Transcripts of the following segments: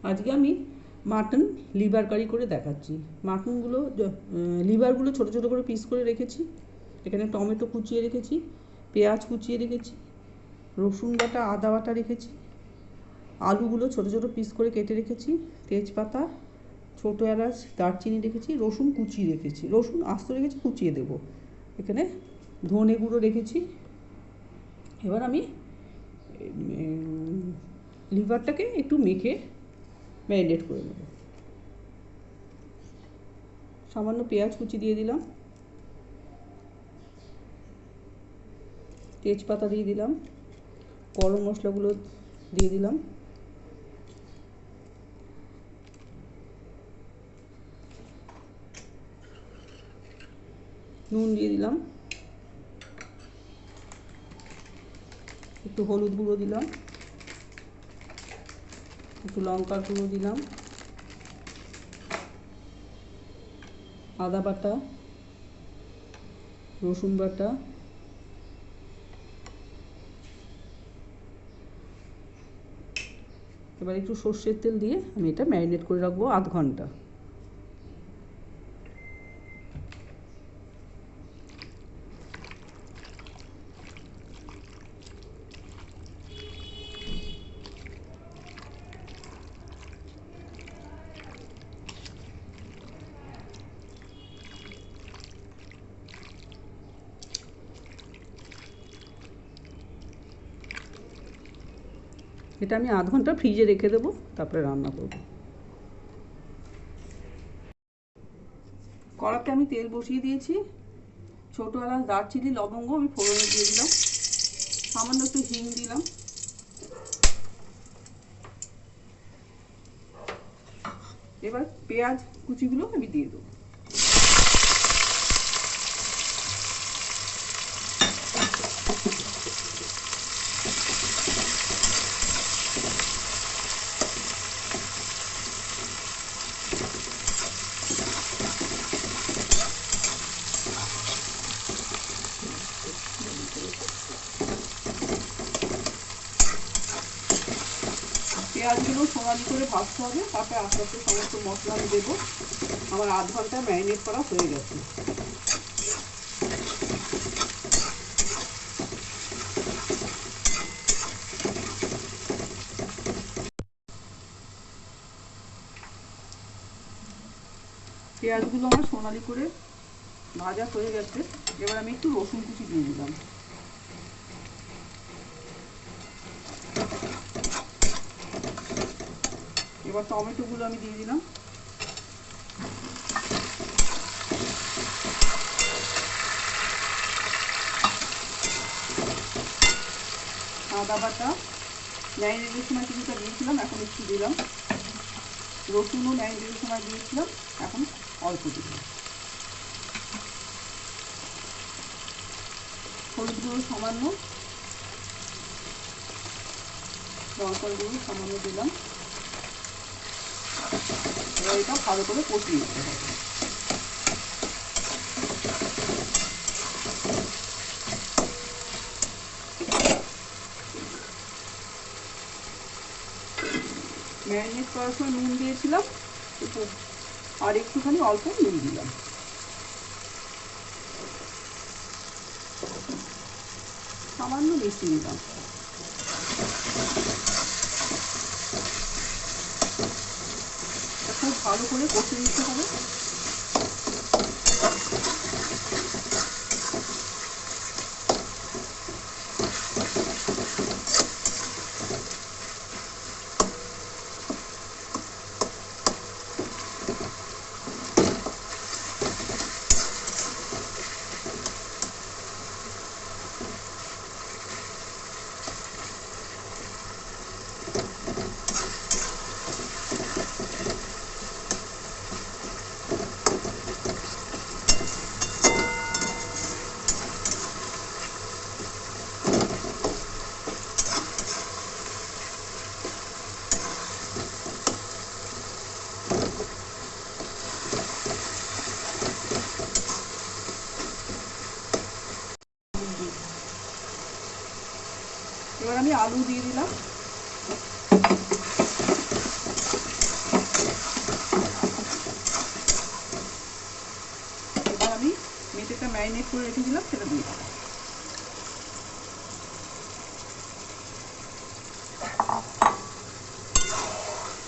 আজকে আমি mutton liver কারি করে দেখাচ্ছি। মাটনগুলো লিভারগুলো ছোটো ছোটো করে পিস করে রেখেছি। এখানে টমেটো কুচিয়ে রেখেছি, পেঁয়াজ কুচিয়ে রেখেছি, রসুন বাটা আদা বাটা রেখেছি, আলুগুলো ছোটো ছোটো পিস করে কেটে রেখেছি, তেজপাতা, ছোটো এলাচ, দারচিনি রেখেছি, রসুন কুচিয়ে রেখেছি, রসুন আস্ত রেখেছি, কুচিয়ে দেবো। এখানে ধনে গুঁড়ো রেখেছি। এবার আমি লিভারটাকে একটু মেখে ম্যারিনেট করে নেব। সামান্য পেঁয়াজ কুচি দিয়ে দিলাম, তেজপাতা দিয়ে দিলাম, গরম মশলাগুলো দিয়ে দিলাম, নুন দিয়ে দিলাম, একটু হলুদ গুঁড়ো দিলাম, একটু লঙ্কার গুঁড়ো দিলাম, আদা বাটা, রসুন বাটা, এবার একটু সর্ষের তেল দিয়ে আমি এটা ম্যারিনেট করে রাখবো আধ ঘন্টা। এটা আমি আধ ঘন্টা ফ্রিজে রেখে দেবো, তারপরে রান্না করব। কড়াতে আমি তেল বসিয়ে দিয়েছি। ছোটো এলাচ, দারচিনি, লবঙ্গ আমি ফোড়নে দিয়ে দিলাম, সামান্য একটু হিং দিলাম, এবার পেঁয়াজ কুচিগুলো আমি দিয়ে দেবো। পেঁয়াজগুলো সোনালি করে ভাজতে হবে, তারপরে আস্তে আস্তে সমস্ত মশলা আমি দেবো। আমার আধ ঘন্টা ম্যারিনেট করা হয়ে গেছে। পেঁয়াজগুলো আমার সোনালি করে ভাজা হয়ে গেছে। এবার আমি একটু রসুন কুচি দিয়ে দিলাম, এবার টমেটোগুলো আমি দিয়ে দিলাম, আদা বাটা ম্যারিনেটের সময় কিছুটা দিয়েছিলাম, এখন একটু দিলাম, রসুনও ম্যারিনেটের সময় দিয়েছিলাম, এখন অল্প দিলাম, হলুদ গুঁড়ো সামান্য, লঙ্কার গুঁড়ো সামান্য দিলাম। এবার এটা ভালো করে কষিয়ে দিতে হবে। ম্যারিনেট করার সময় নুন দিয়েছিলাম, আর একটুখানি অল্প নুন দিলাম, সামান্য বেশি নিলাম। খুব ভালো করে কষে দিতে হবে। এবার আমি আলু দিয়ে দিলাম, ম্যারিনেট করে রেখেছিলাম সেটা দিয়ে দেবো।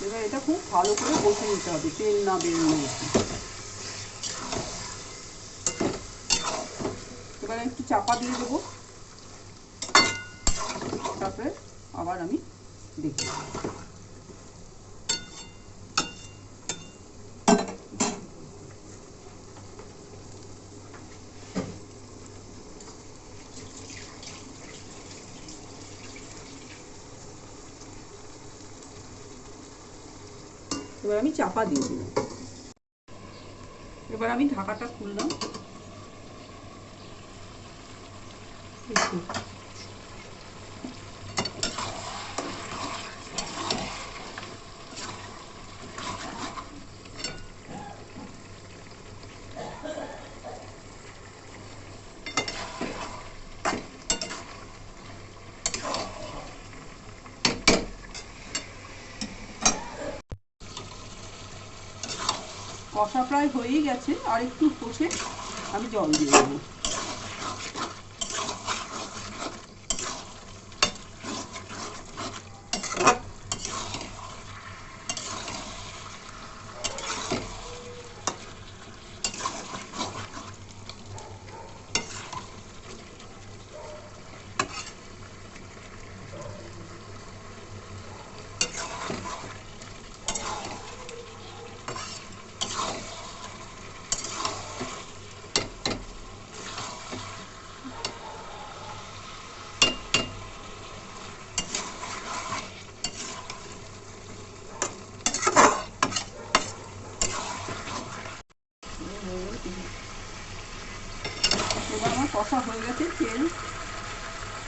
এবার এটা খুব ভালো করে কষে নিতে হবে, তেল না বেরোনো অবধি। এবার একটু চাপা দিয়ে দেবো, তারপরে আবার আমি দেখি। এবার আমি চাপা দিয়ে দিলাম। এবার আমি ঢাকাটা খুললাম। কষা প্রায় হয়েই গেছে, আর একটু কষে আমি জল দিয়ে দেবো। এবার আমার কষা হয়ে গেছে, তেল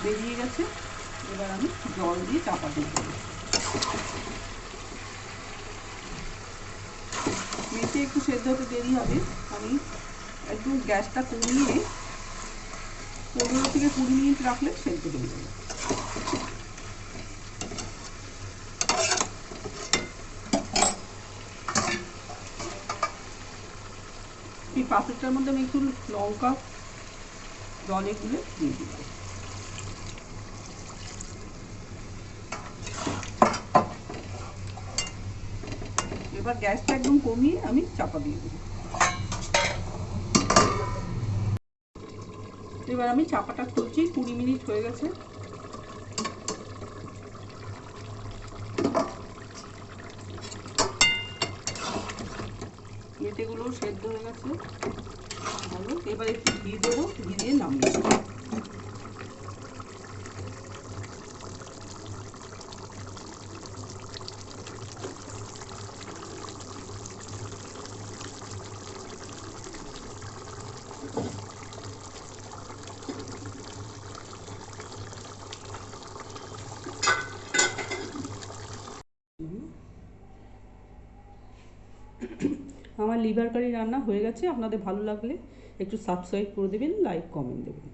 বেরিয়ে গেছে। এবার আমি জল দিয়ে চাপা দিয়ে দেবো। মেথি একটু সেদ্ধ হতে দেরি হবে। আমি একটু গ্যাসটা কমিয়ে 15 থেকে 20 মিনিট রাখলে সেদ্ধ হয়ে যাবে। এই পাত্রটার মধ্যে আমি একটু লঙ্কা জলে গুলে দিয়ে দিলাম। এবার গ্যাসটা একদম কমিয়ে আমি চাপা দিয়ে দেবো। এবার আমি চাপাটা খুলছি, 20 মিনিট হয়ে গেছে। মেথিগুলো সেদ্ধ হয়ে গেছে ভালো। এবার একটু ঘি দেবো, ঘি দিয়ে নামিয়ে দেবো। আমার লিভার কারি রান্না হয়ে গেছে। আপনাদের ভালো লাগলে একটু সাবস্ক্রাইব করে দেবেন, লাইক কমেন্ট দেবেন।